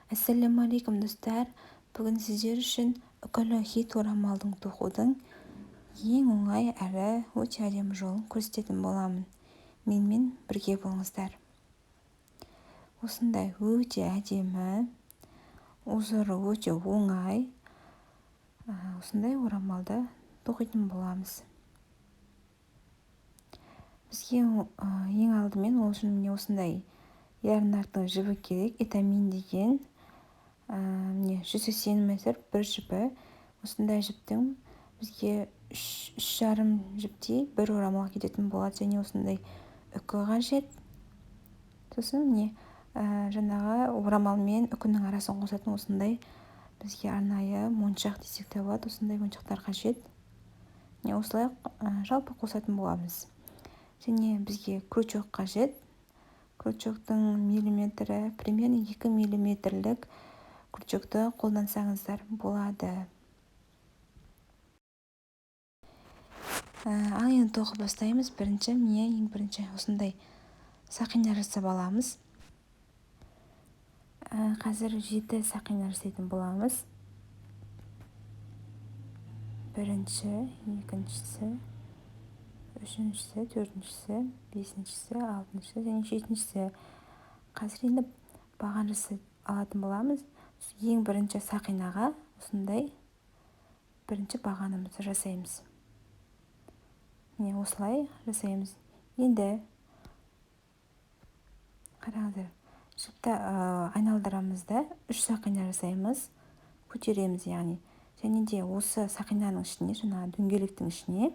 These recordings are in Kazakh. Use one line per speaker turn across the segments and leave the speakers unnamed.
Ассалаумағалейкум достар. Бүгін сіздер үшін үкілі хит орамалдың тоқудың ең оңай әрі өте әдемі жолын көрсететін боламын. Менімен бірге болыңыздар. Осындай өте әдемі, узоры өте оңай, осындай орамалды тоқитын боламыз. Бізге ең алдымен ол үшін міне осындай ярнарттың жібі керек, этамин деген. Міне 180 метр бір жібі. Осындай жіптің бізге 3,5 жіптей бір орамал кететін болады, және осындай үкі қажет. Сосын міне жаңағы орамал мен үкінің арасын қосатын осындай бізге арнайы моншақ десек те болады, осындай моншақтар қажет. Міне осылай жалпы қосатын боламыз. Және бізге крючок қажет. Крючоктың миллиметрі примерно 2 миллиметрлік крючокты қолдансаңыздар болады. Ал енді тоқып бастаймыз. Ең бірінші осындай сақина жасап аламыз. Қазір 7 сақина жасайтын боламыз. Бірінші, екіншісі, үшіншісі, төртіншісі, бесіншісі, алтыншысы және жетіншісі. Қазір енді баған жасап алатын боламыз. Ең бірінші сақинаға осындай бірінші бағанымызды жасаймыз. Міне осылай жасаймыз. Енді қараңыздар, жіпті айналдырамыз да 3 сақина жасаймыз, көтереміз яғни. Және де осы сақинаның ішіне, жаңағы дөңгелектің ішіне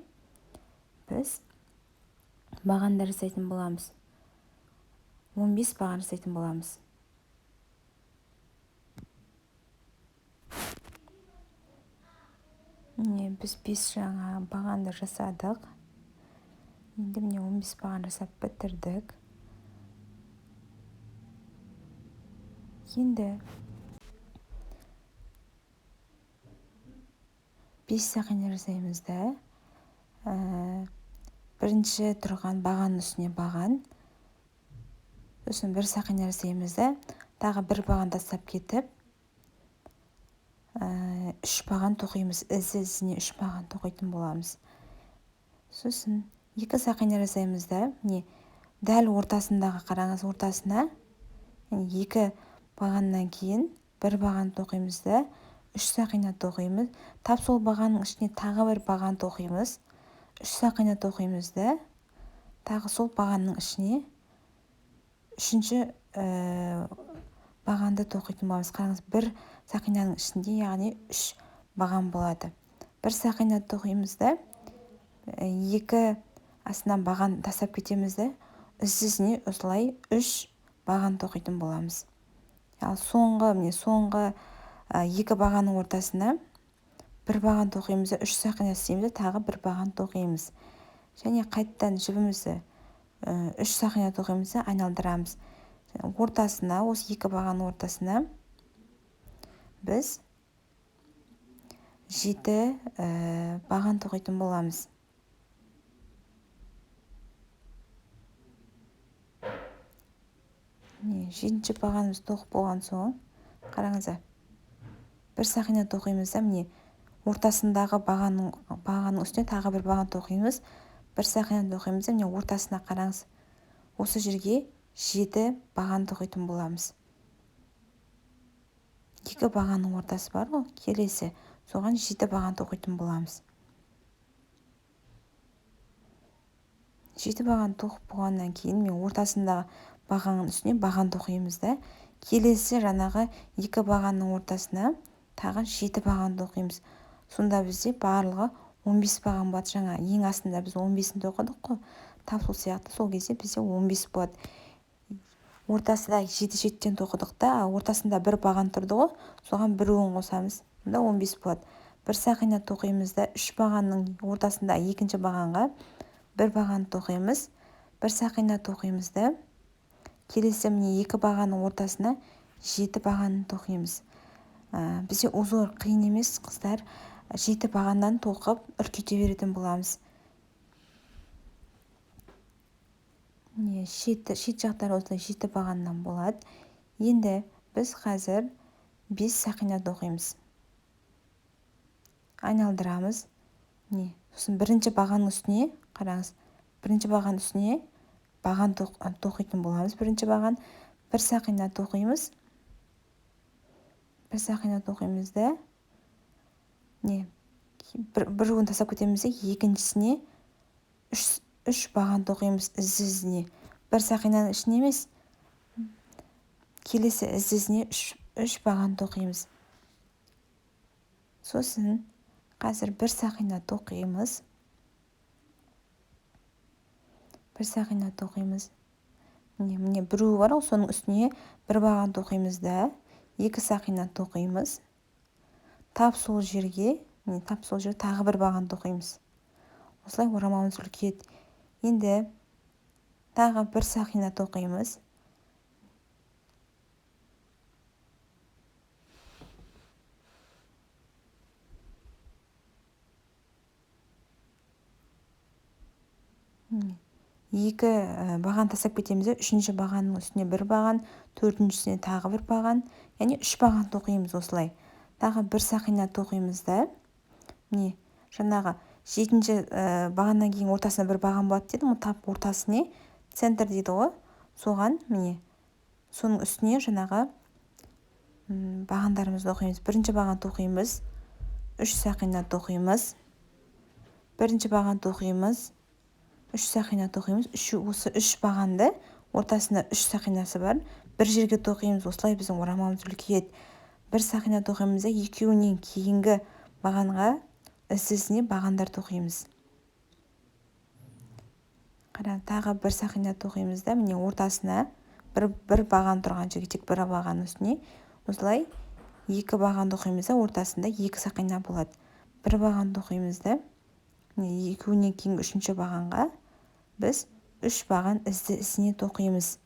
біз бағандар жасайтын боламыз. 15 баған жасайтын боламыз. Міне біз 5 жаңа бағанды жасадық. Енді міне 15 баған жасап бітірдік. Енді 5 сақина жасаймыз да. Бірінші тұрған бағанның үстіне баған. Сосын 1 сақина жасаймыз да. Тағы 1 баған тастап кетіп, 3 баған тоқимыз. Ізіне 3 баған тоқитын боламыз. Сосын 2 сақина жасаймыз да. Міне дәл ортасындағы, қараңыз, ортасына 2 бағаннан кейін 1 баған тоқимыз да, 3 сақина тоқимыз. Тап сол бағанның ішіне тағы 1 баған тоқимыз. 3 сақина тоқимыз да, тағы сол бағанның ішіне 3-ші бағанды тоқитын боламыз. Қараңыз, 1 сақинаның ішінде, яғни 3 баған болады. 1 сақина тоқимыз да, 2 астынан баған тастап кетеміз да, үстісіне осылай 3 баған тоқитын боламыз. Ал соңғы 2 бағанның ортасына 1 баған тоқимыз да, 3 сақина істейміз да, тағы 1 баған тоқимыз. Және қайттан жібімізді 3 сақина тоқимыз да, айналдырамыз. Ортасына, осы 2 бағанның ортасына біз 7 баған тоқитын боламыз. Міне 7-ші бағанымыз тоқып болған соң, қараңыздар, 1 сақина тоқимыз да, міне ортасындағы бағанның үстіне тағы 1 баған тоқимыз. 1 сақина тоқимыз да, міне ортасына қараңыз. Осы жерге 7 баған тоқитын боламыз. 2 бағанның ортасы бар ғой, келесі. Соған 7 баған тоқитын боламыз. 7 баған тоқып болғаннан кейін мен ортасындағы бағанның үстіне баған тоқимыз да, келесі жаңағы 2 бағанның ортасына тағы 7 баған тоқимыз. Сонда бізде барлығы 15 баған болады. Жаңа ең астында біз 15-ін тоқыдық қой. Тап сол сияқты, сол кезде бізде 15 болады. Ортасында 7-7-тен тоқыдық та, ортасында 1 баған тұрды ғой, соған 1 оң қосамыз. Сонда 15 болады. 1 сақина тоқимыз да, 3 бағанның ортасында 2-ші бағанға 1 баған тоқимыз. 1 сақина тоқимыз да, келесі міне 2 бағанның ортасына 7 баған тоқимыз. Бізде узор қиын емес, қыздар. 7 бағаннан тоқып үркете беретін боламыз. Шет жақтары осылай 7 бағаннан болады. Енді біз қазір 5 сақина тоқимыз. Айналдырамыз. Сосын бірінші бағанның үстіне, қараңыз, бірінші бағанның үстіне баған тоқитын боламыз. Бірінші баған 1 сақина тоқимыз. 1 сақина тоқимыз да, бір уын тастап кетеміз де, екіншісіне 3 баған тоқимыз із-ізіне. 1 сақинаның ішіне емес, келесі із-ізіне 3 баған тоқимыз. Сосын қазір 1 сақина тоқимыз. 1 сақина тоқимыз. Міне біреуі бар, соның үстіне 1 баған тоқимыз да, 2 сақина тоқимыз. Тап сол жерге тағы 1 баған тоқимыз. Осылай орамалымыз үлкейеді. Енді тағы 1 сақина тоқимыз. Екі баған тастап кетеміз де, үшінші бағанның үстіне 1 баған, төртіншісіне тағы 1 баған, яғни 3 баған тоқимыз осылай. Тағы 1 сақина тоқимыз да, жаңағы 7-ші бағаннан кейін ортасына 1 баған болады дедім, тап ортасына, центр дейді ғой, соған, соның үстіне жаңағы бағандарымызды тоқимыз. Бірінші баған тоқимыз, 3 сақина тоқимыз. Бірінші баған тоқимыз, 3 сақина тоқимыз. Осы 3 бағанды ортасында 3 сақинасы бар. Бір жерге тоқимыз, осылай біздің орамалымыз үлкейеді. 1 сақина тоқимыз да, екеуінен кейінгі бағанға із-ізіне бағандар тоқимыз. Тағы 1 сақина тоқимыз да, ортасына бір баған тұрған жерге тек 1 баған үстіне, осылай 2 баған тоқимыз да, ортасында 2 сақина болады. 1 баған тоқимыз да, екеуінен кейін 3-ші бағанға біз 3 баған ізіне тоқимыз.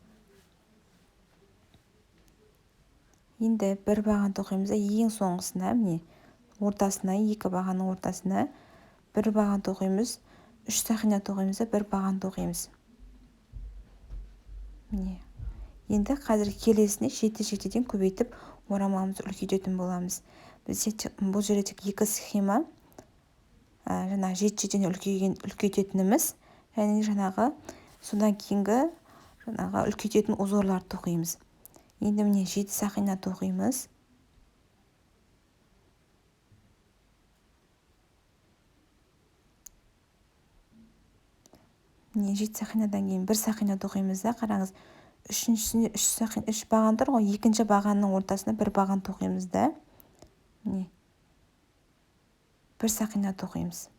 Енді 1 баған тоқимыз да, ең соңғысына, ортасына, 2 бағанның ортасына 1 баған тоқимыз, 3 сақина тоқимыз да, 1 баған тоқимыз. Енді қазір келесіне жеті-жетіден көбейтіп орамалымызды үлкейтетін боламыз. Бізде бұл жерде тек 2 схема, жаңағы жеті-жетіден үлкейтетініміз, және жаңағы содан кейінгі жаңағы үлкейтетін узорларды тоқимыз. Енді 7 сақина тоқимыз. 7 сақинадан кейін 1 сақина тоқимыз да, қараңыз, үшіншісіне 3 баған тұр ғой, екінші бағанның ортасына 1 баған тоқимыз да, 1 сақина тоқимыз.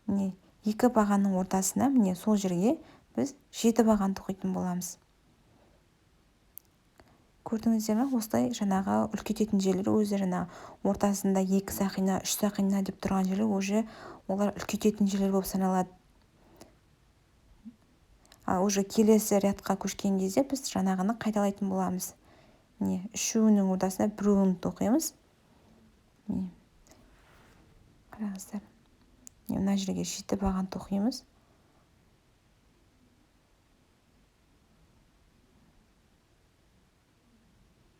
2 бағанның ортасына, сол жерге біз 7 баған тоқитын боламыз. Көрдіңіздер ме? Осылай жаңағы үлкейтетін жерлер өзі жаңағы ортасында 2 сақина, 3 сақина деп тұрған жерлер уже олар үлкейтетін жерлер болып саналады. Уже келесі рядқа көшкен кезде біз жаңағыны қайталайтын боламыз. Үшеуінің ортасына біреуін тоқимыз. Қараңыздар. Мына жерге 7 баған тоқимыз.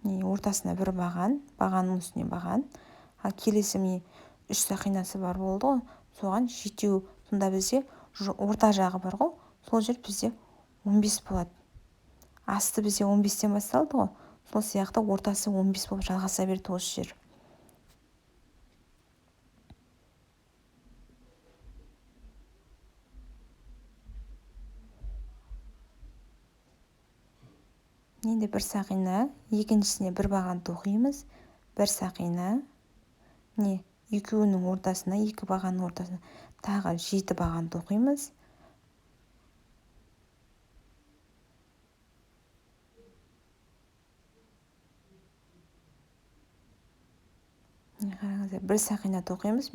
Ортасына 1 баған, бағанның үстіне баған. Келесі 3 сақинасы бар болды ғой, соған 7, сонда бізде орта жағы бар ғой, сол жер бізде 15 болады. Асты бізде 15-тен басталды ғой, сол сияқты ортасы 15 болып жалғаса берді осы жер. Енді 1 сақина, екіншісіне 1 баған тоқимыз, 1 сақина, екеуінің ортасына, 2 бағанның ортасына тағы 7 баған тоқимыз. Қараңыздар, 1 сақина тоқимыз,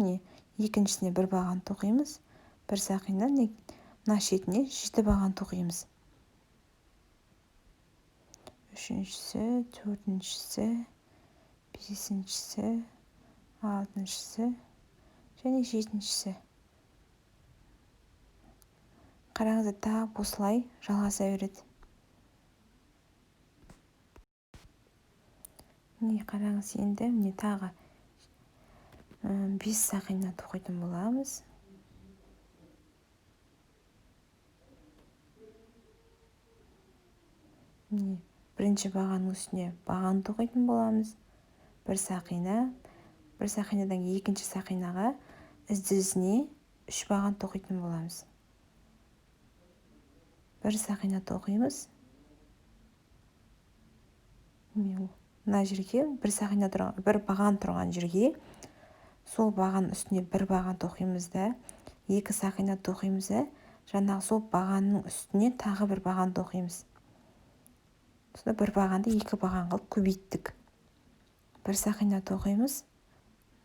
екіншісіне 1 баған тоқимыз, 1 сақина, мына шетіне 7 баған тоқимыз. Үшіншісі, төртіншісі, бесіншісі, алтыншысы және жетіншісі. Қараңыздар, тап осылай жалғаса береді. міне қараңыз, енді міне тағы 5 сақина тоқитын боламыз. Міне бірінші бағанның үстіне баған тоқитын боламыз. Бір сақинадан екінші сақинаға ізіне 3 баған тоқитын боламыз. Бір сақина тоқимыз. Мына жерге бір баған тұрған жерге сол баған үстіне бір баған тоқимыз да, 2 сақина тоқимыз да, жаңағы сол бағанның үстіне тағы бір баған тоқимыз. Сонда бір бағанды 2 баған қылып көбейттік. Бір сақина тоқимыз.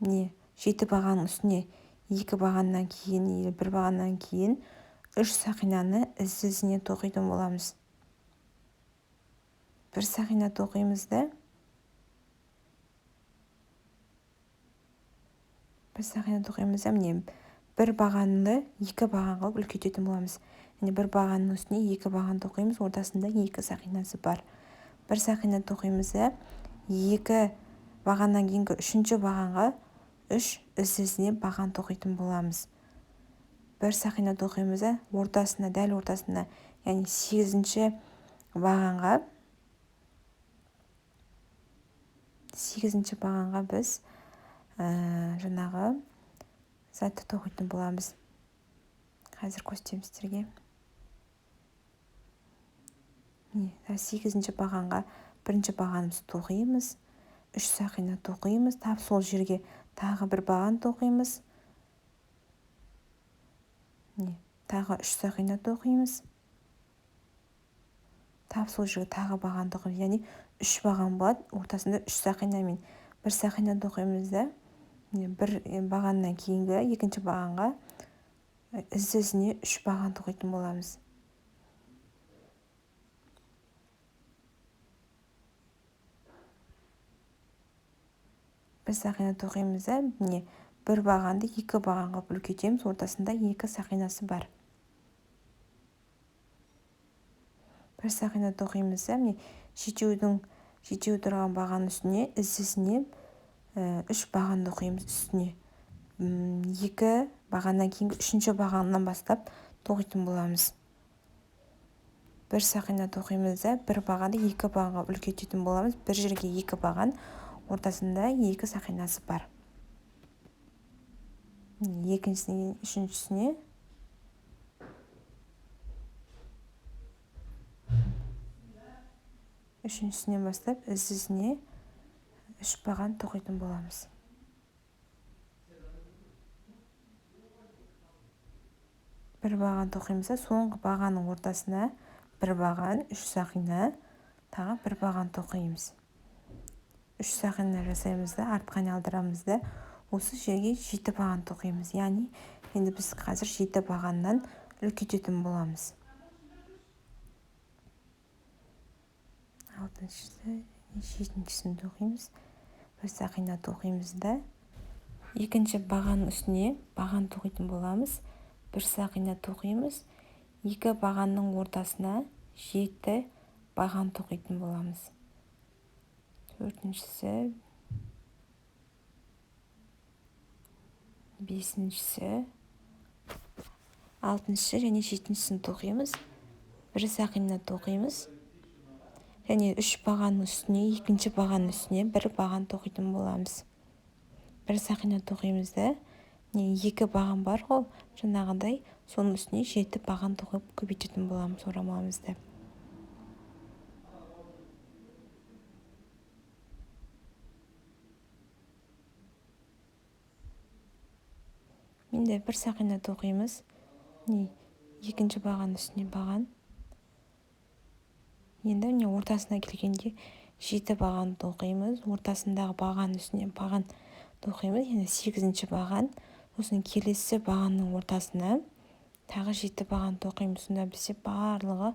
Міне 7 бағанның үстіне 2 бағаннан кейін, бір бағаннан кейін 3 сақинаны ізіне тоқитын боламыз. Бір сақина тоқимыз да, міне бір бағанды 2 баған қылып үлкейтетін боламыз. Міне бір бағанның үстіне 2 баған тоқимыз, ортасында 2 сақинасы бар. Бір сақина тоқимыз да, 2 бағаннан кейінгі 3-ші бағанға 3 ізіне баған тоқитын боламыз. Бір сақина тоқимыз да, дәл ортасына, яғни 8-ші бағанға біз жаңағы затты тоқитын боламыз. Қазір көрсетемін сіздерге. 8-ші бағанға бірінші бағанымызды тоқимыз, 3 сақина тоқимыз, тап сол жерге тағы бір баған тоқимыз. Тағы 3 сақина тоқимыз. Тап сол жерге тағы баған тоқимыз, яғни 3 баған болады, ортасында 3 сақина мен 1 сақина тоқимыз да, бір бағаннан кейінгі екінші бағанға ізіне 3 баған тоқитын боламыз. Бір сақина тоқимыз да, міне бір бағанды 2 бағанға үлкейтеміз, ортасында 2 сақинасы бар. Бір сақина тоқимыз да, міне жетеу тұрған баған үстіне ізіне 3 баған тоқимыз үстіне. 2 бағаннан кейінгі 3-ші бағаннан бастап тоқитын боламыз. Бір сақина тоқимыз да, бір бағанды 2 бағанға үлкейтетін боламыз. Бір жерге 2 баған, ортасында 2 сақинасы бар. Екіншісіне, үшіншісінен бастап ізіне 3 баған тоқитын боламыз. Бір баған тоқимыз да, соңғы бағанның ортасына бір баған, 3 сақина, тағы бір баған тоқимыз. 3 сақина жасаймыз да, артқа айналдырамыз да, осы жерге 7 баған тоқимыз. Яғни, енді біз қазір 7 бағаннан үлкейтетін боламыз. 6-ші, 7-шісін тоқимыз. Бір сақина тоқимыз да, екінші бағанның үстіне баған тоқитын боламыз. Бір сақина тоқимыз. 2 бағанның ортасына 7 баған тоқитын боламыз. 4-шісі, 5-шісі, 6-шы және 7-шісін тоқимыз. Бір сақина тоқимыз. Және 3 бағанның үстіне, 2-ші бағанның үстіне бір баған тоқитын боламыз. Бір сақина тоқимыз да, 2 баған бар ғой, жаңағыдай, соның үстіне 7 баған тоқып көбейтетін боламыз орамалымызды. Енді бір сақина тоқимыз. 2-ші бағанның үстіне баған. Енді ортасына келгенде 7 баған тоқимыз. Ортасындағы баған үстіне баған тоқимыз. Енді 8-ші баған. Сосын келесі бағанның ортасына тағы 7 баған тоқимыз. Сонда бізде барлығы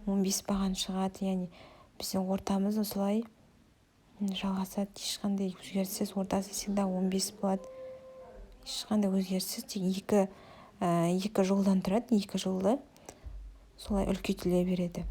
15 баған шығады. Яғни бізде ортамыз осылай жалғасады. Ешқандай өзгеріссіз, ортасы всегда 15 болады. Ешқандай өзгеріссіз, тек 2 жолдан тұрады. 2 жолы солай үлкейтіле береді.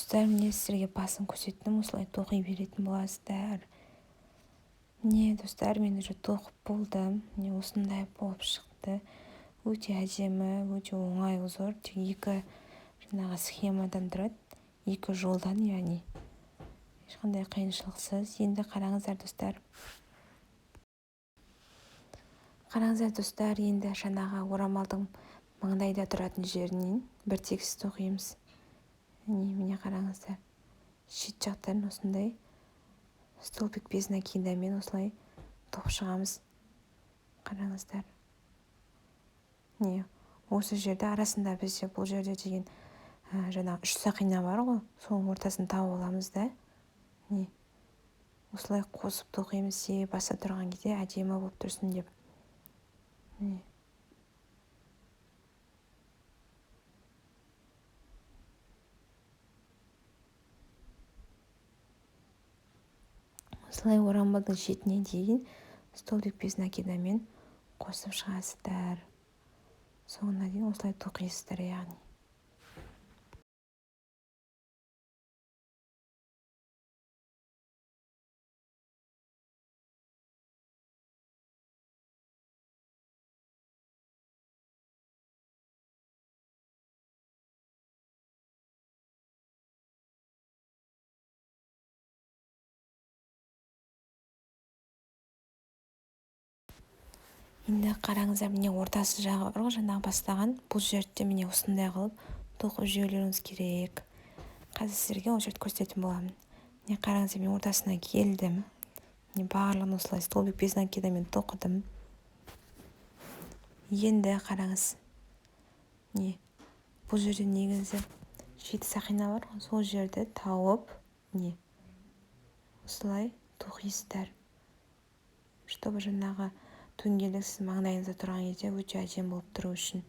достар, міне сіздерге басын көрсеттім, осылай тоқи беретін боласыздар. Міне достар, мен уже тоқып болдым. Міне осындай болып шықты. Өте әдемі, өте оңай узор. Тек екі жаңағы схемадан тұрады. Екі жолдан, яғни ешқандай қиыншылықсыз. Енді қараңыздар достар. Енді жаңағы орамалдың маңдайда тұратын жерінен бір тегіс тоқимыз. Міне қараңыздар. Шет жақтарын осындай столбик без накидамен осылай тоқып шығамыз. Қараңыздар. Осы жерде арасында бізде бұл жерде деген жаңағы 3 сақина бар ғой, соның ортасын тауып аламыз да. Осылай қосып тоқимыз, баса тұрған кезде әдемі болып тұрсын деп. Осылай орамалдың шетіне дейін столбик без накидамен қосып шығасыздар. Соңына дейін осылай тоқисыздар, яғни. Енді қараңыздар, міне ортасы жағы бар ғой, жаңағы бастаған. Бұл жерде міне осындай қылып тоқып жіберуіңіз керек. Қазір сіздерге ол жерді көрсететін боламын. Міне қараңыздар, мен ортасына келдім. Міне барлығын осылай столбик без накидамен тоқыдым. Енді қараңыз. Міне бұл жерде негізі 7 сақина бар ғой, сол жерді тауып, міне осылай тоқисыздар. Чтобы жаңағы дөңгелек сіз маңдайыңызда тұрған кезде өте әдемі болып тұру үшін.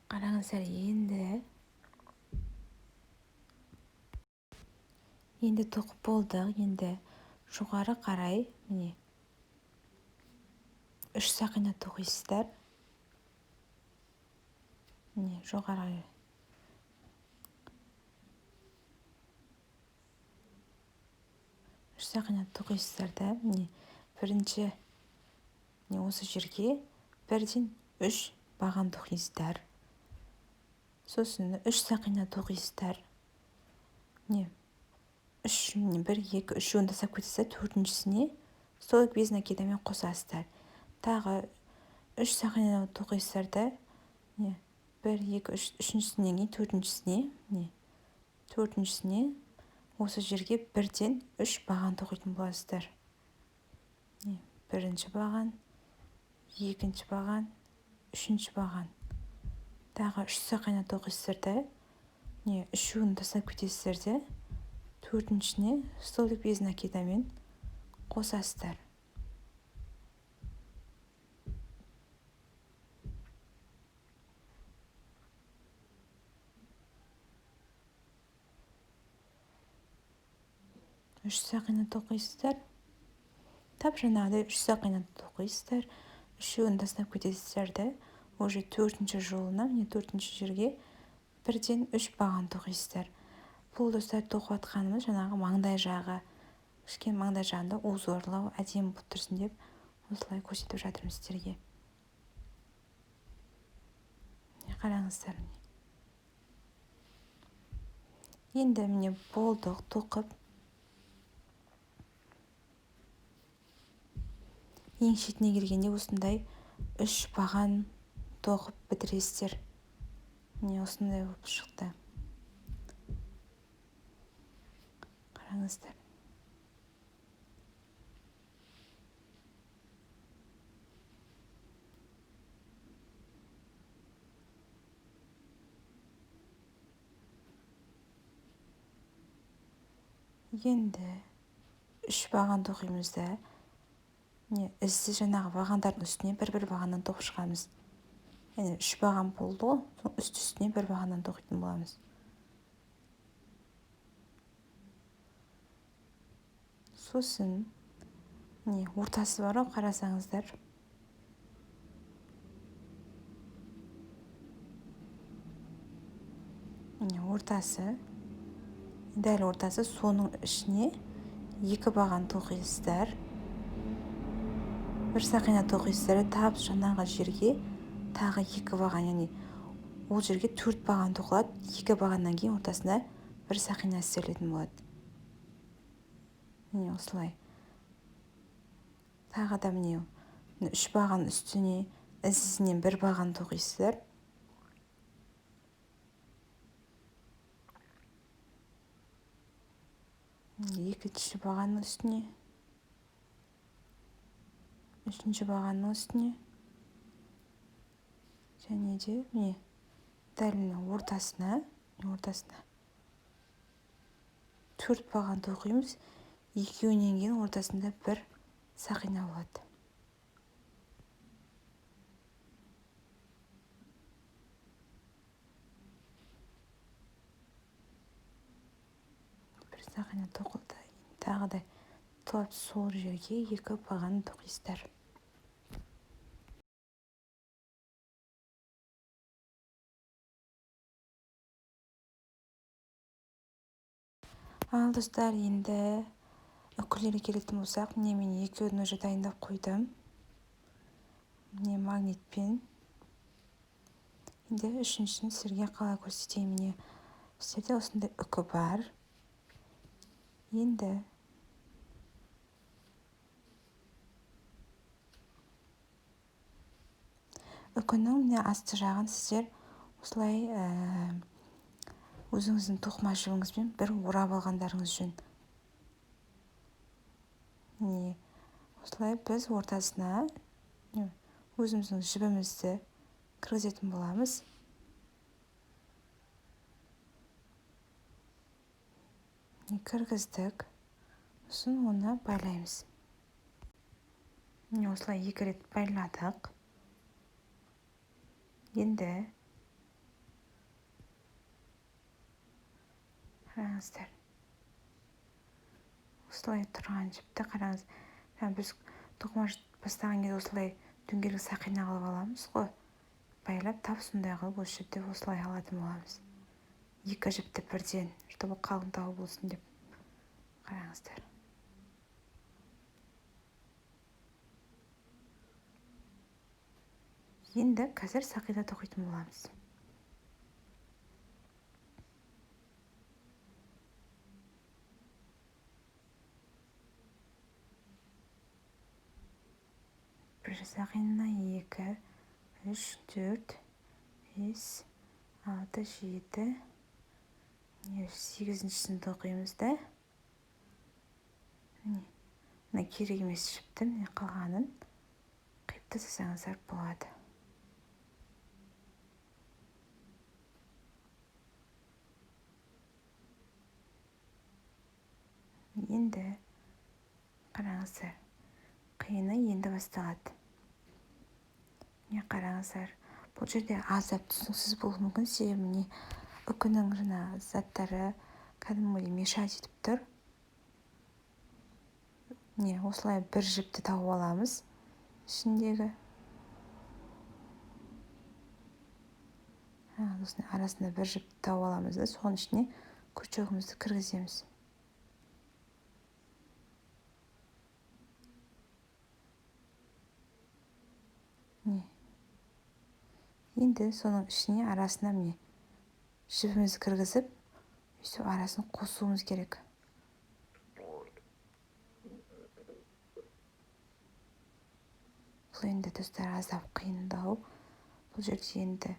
Қараңыздар, енді тоқып болдық. Енді жоғары қарай, міне 3 сақина тоқисыздар. Міне жоғары 3 сақина тоқисыздар да. Міне бірінші осы жерге бірден 3 баған тоқисыздар. Сосын 3 сақина тоқисыздар. Міне 1, 2, 3 тастап кетесіздер. Төртіншісіне столбик без накидамен қосасыздар. Тағы 3 сақина тоқисыздар да. 1, 2, 3, үшіншісінен кейін төртіншісіне осы жерге бірден 3 баған тоқитын боласыздар. Бірінші баған, екінші баған, үшінші баған. Тағы 3 сақина тоқисыздар да. Үшеуін тастап кетесіздер де. Төртіншісіне столбик без накидамен қосасыздар. Үш сақина тоқисыздар. Тап жаңағыдай 3 сақина тоқисыздар. Үшеуін тастап кетесіздер де. Уже төртінші жолына, төртінші жерге бірден 3 баған тоқисыздар. Бұл достар тоқып атқанымыз жаңағы маңдай жағы. Кішкене маңдай жағында узорлау әдемі болып тұрсын деп осылай көрсетіп жатырмын сіздерге. Қараңыздар. Енді міне болдық тоқып. Ең шетіне келгенде осындай 3 баған тоқып бітіресіздер. Міне осындай болып шықты. Қараңыздар. Енді 3 баған тоқимыз да, ізді жаңағы бағандардың үстіне бір бағаннан тоқып шығамыз. Яғни 3 баған болды ғой, үсті-үстіне бір бағаннан тоқитын боламыз. Сосын ортасы бар ғой, қарасаңыздар. Ортасы, дәл ортасы, соның ішіне 2 баған тоқисыздар. Бір сақина тоқисыздар, тап жаңағы жерге тағы 2 баған, яғни ол жерге 4 баған тоқылады. 2 бағаннан кейін ортасына бір сақина істелетін болады. Міне осылай. Тағы да міне 3 баған үстіне ізінен бір баған тоқисыздар. Екінші бағанның үстіне, үшінші бағанның үстіне, және де міне дәл ортасына 4 баған тоқимыз. Екеуінен кейін ортасында бір сақина болады. Бір сақина тоқылды. Тағы да туап сол жерге 2 баған тоқисыздар. Ал достар, енді үкілерге келетін болсақ, мен екеуін уже дайындап қойдым. Магнитпен. Енді үшіншісін сіздерге қалай көрсетейін. Біздерде осындай үкі бар. Енді үкінің асты жағын сіздер осылай өзіңіздің тоқыма жібіңізбен бір орап алғандарыңыз жөн. Осылай біз ортасына өзіміздің жібімізді кіргізетін боламыз. Кіргіздік. Сосын оны байлаймыз. Осылай 2 рет байладық. Енді қараңыздар. Осылай тұрған жіпті қараңыз. Біз тоқыма бастаған кезде осылай дөңгелек сақина қылып аламыз ғой. Байлап тап сондай қылып осы жіпті осылай алатын боламыз. 2 жіпті бірден, чтобы қалыңдау болсын деп. Қараңыздар. Енді қазір сақина тоқитын боламыз. Бір сақина, 2, 3, 4, 5, 6, 7, 8-шісін тоқимыз да. Керек емес жіпті қалғанын қиып тастасаңыздар болады. Енді қараңыздар, қиыны енді басталады. Қараңыздар, бұл жерде аздап түсініксіз болуы мүмкін, себебі үкінің заттары кәдімгідей мешать етіп тұр. Осылай бір жіпті тауып аламыз ішіндегі. Арасында бір жіпті тауып аламыз да, соның ішіне крючогымызды кіргіземіз. Енді соның ішіне арасына жібімізді кіргізіп, өйстіп арасын қосуымыз керек. Бұл енді достар аздап қиындау. Бұл жерде енді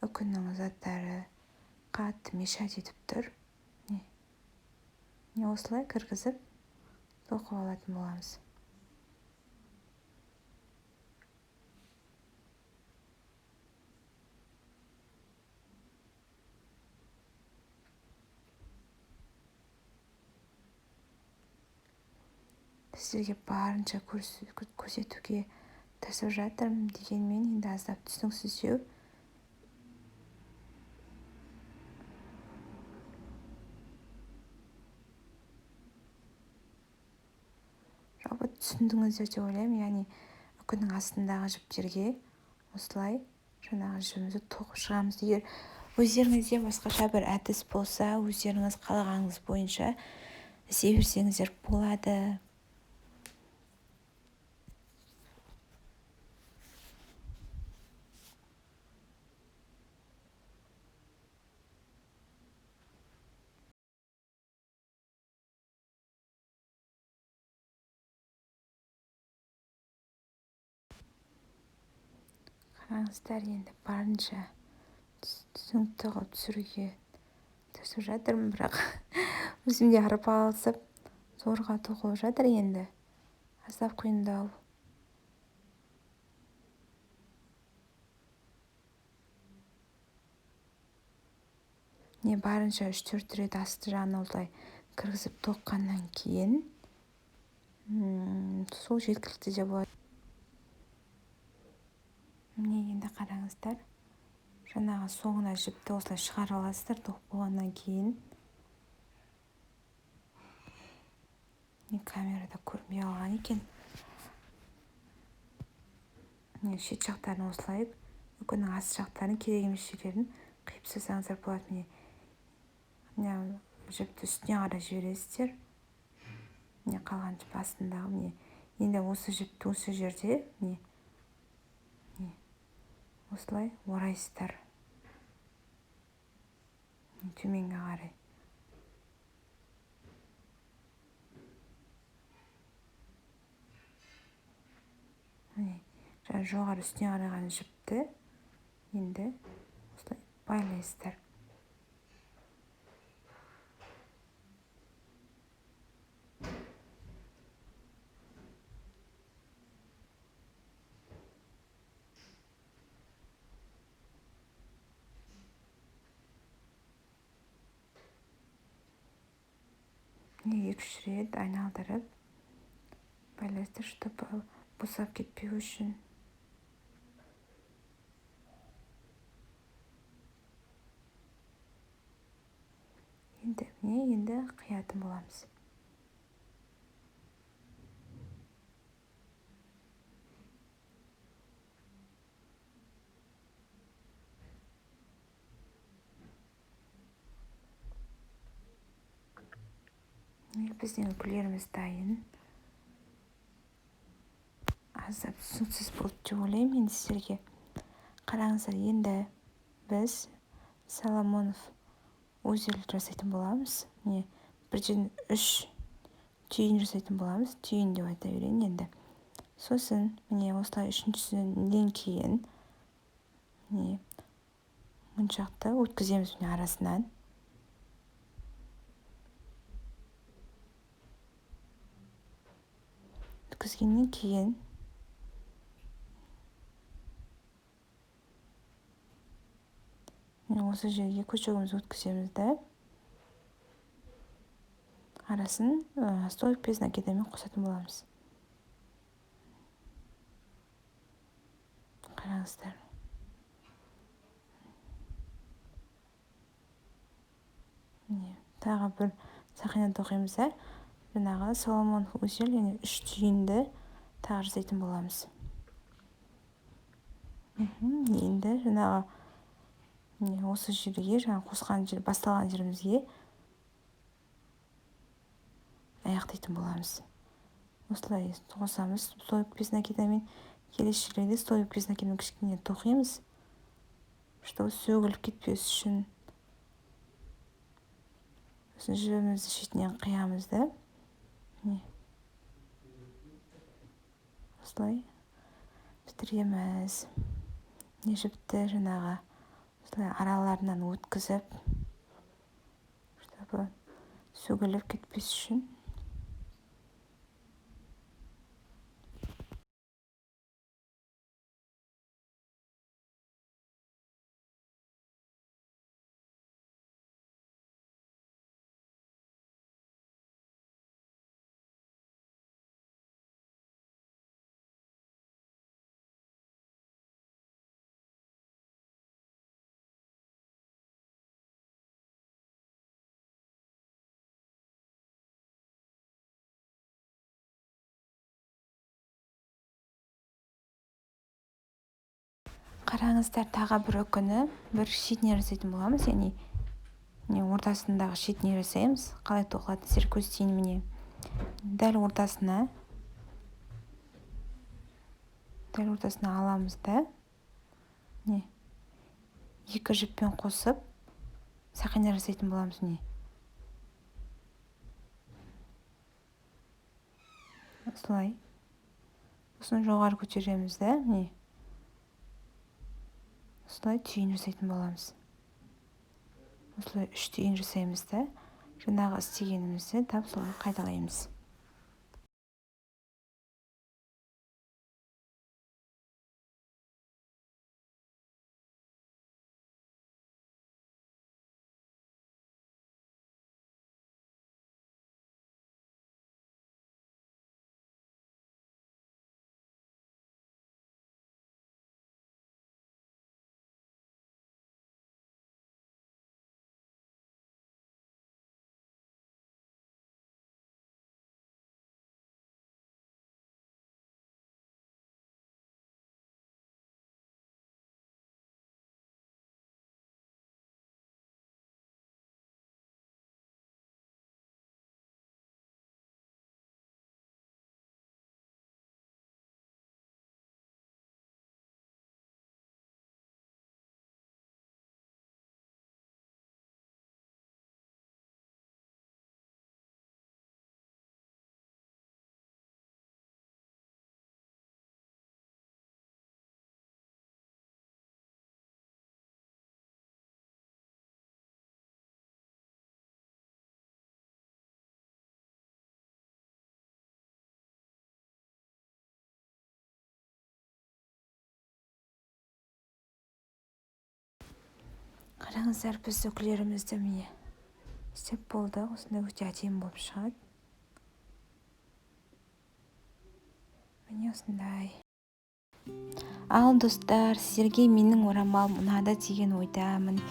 үкінің заттары қатты мешать етіп тұр. Не осылай кіргізіп тоқып алатын боламыз. Сіздерге барынша көрсетуге тырысып жатырмын, дегенмен енді аздап түсініксіздеу. Жалпы түсіндіңіздер деп ойлаймын. Яғни үкінің астындағы жіптерге осылай жаңағы жібімізді тоқып шығамыз. Егер өздеріңізде басқаша бір әдіс болса, өздеріңіз қалағаныңыз бойынша істей берсеңіздер болады. Қараңыздар, енді барынша түсінікті қылып түсіруге тырысып жатырмын, бірақ өзім де арпалысып зорға тоқылып жатыр. Енді аздап қиындау. Не барынша 3-4 рет асты жағына осылай кіргізіп тоққаннан кейін сол жеткілікті де болады. Міне енді қараңыздар, жаңағы соңына жіпті осылай шығарып аласыздар тоқып болғаннан кейін. Камерада көрмей алған екен. Шет жақтарын осылай үкінің асты жақтарын керек емес жерлерін қиып тастасаңыздар болады. Міне жіпті үстіне қарай жібересіздер. Міне қалған жіп астындағы. Енді осы жіпті осы жерде осылай орайсыздар. Төменге қарай. Жоғары үстіне қараған жіпті енді осылай байлайсыздар. Екі-үш рет айналдырып байлайсыздар, чтобы босап кетпеу үшін. Енді қиятын боламыз. Біздің үкілеріміз дайын. Аздап түсініксіз болды деп ойлаймын енді сіздерге. Қараңыздар, енді біз Соломонов узел жасайтын боламыз. Бірден 3 түйін жасайтын боламыз. Түйін деп айта берейін енді. Сосын осылай үшіншісінен кейін мұншақты өткіземіз арасынан. Өткізгеннен кейін осы жерге көшігімізді өткіземіз да арасын столик без накидамен қосатын боламыз. Қараңыздар. Тағы бір сақина тоқимыз да жаңағы Соломонов узел, 3 түйінді тағы жасайтын боламыз. Енді жаңағы осы жерге қосқан жер, басталған жерімізге аяқтайтын боламыз. Осылай қосамыз. Столик без накидамен келесі жерлерде столик без накидамен кішкене тоқимыз, чтобы сөгіліп кетпес үшін. сосын жібімізді шетінен қиямыз да. Міне осылай бітіреміз. Жіпті жаңағы осылай араларынан өткізіп, чтобы сөгіліп кетпес үшін. Қараңыздар, тағы бір үкіні бір шетіне жасайтын боламыз, яғни ортасындағы шетіне жасаймыз. Қалай тоқылады сіздер көрсетейін. Міне дәл ортасына аламыз да, не екі жіппен қосып сақина жасайтын боламыз. Міне осылай осыны жоғары көтереміз да, міне осылай түйін жасайтын боламыз. Осылай 3 түйін жасаймыз да, жаңағы істегенімізді тап солай қайталаймыз. Қараңыздар, біз үкілерімізді міне істеп болды. Осындай өте әдемі болып шығады. Міне осындай. Ал достар, сіздерге менің орамалым ұнады деген ойдамын.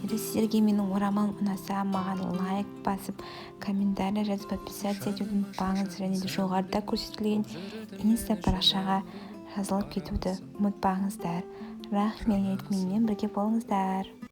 Егер сіздерге менің орамалым ұнаса, маған лайк басып, комментарий жазып, подписаться етуді ұмытпаңыз, және де жоғарыда көрсетілген инста парақшаға жазылып кетуді ұмытпаңыздар. Рахмет, менімен бірге болыңыздар.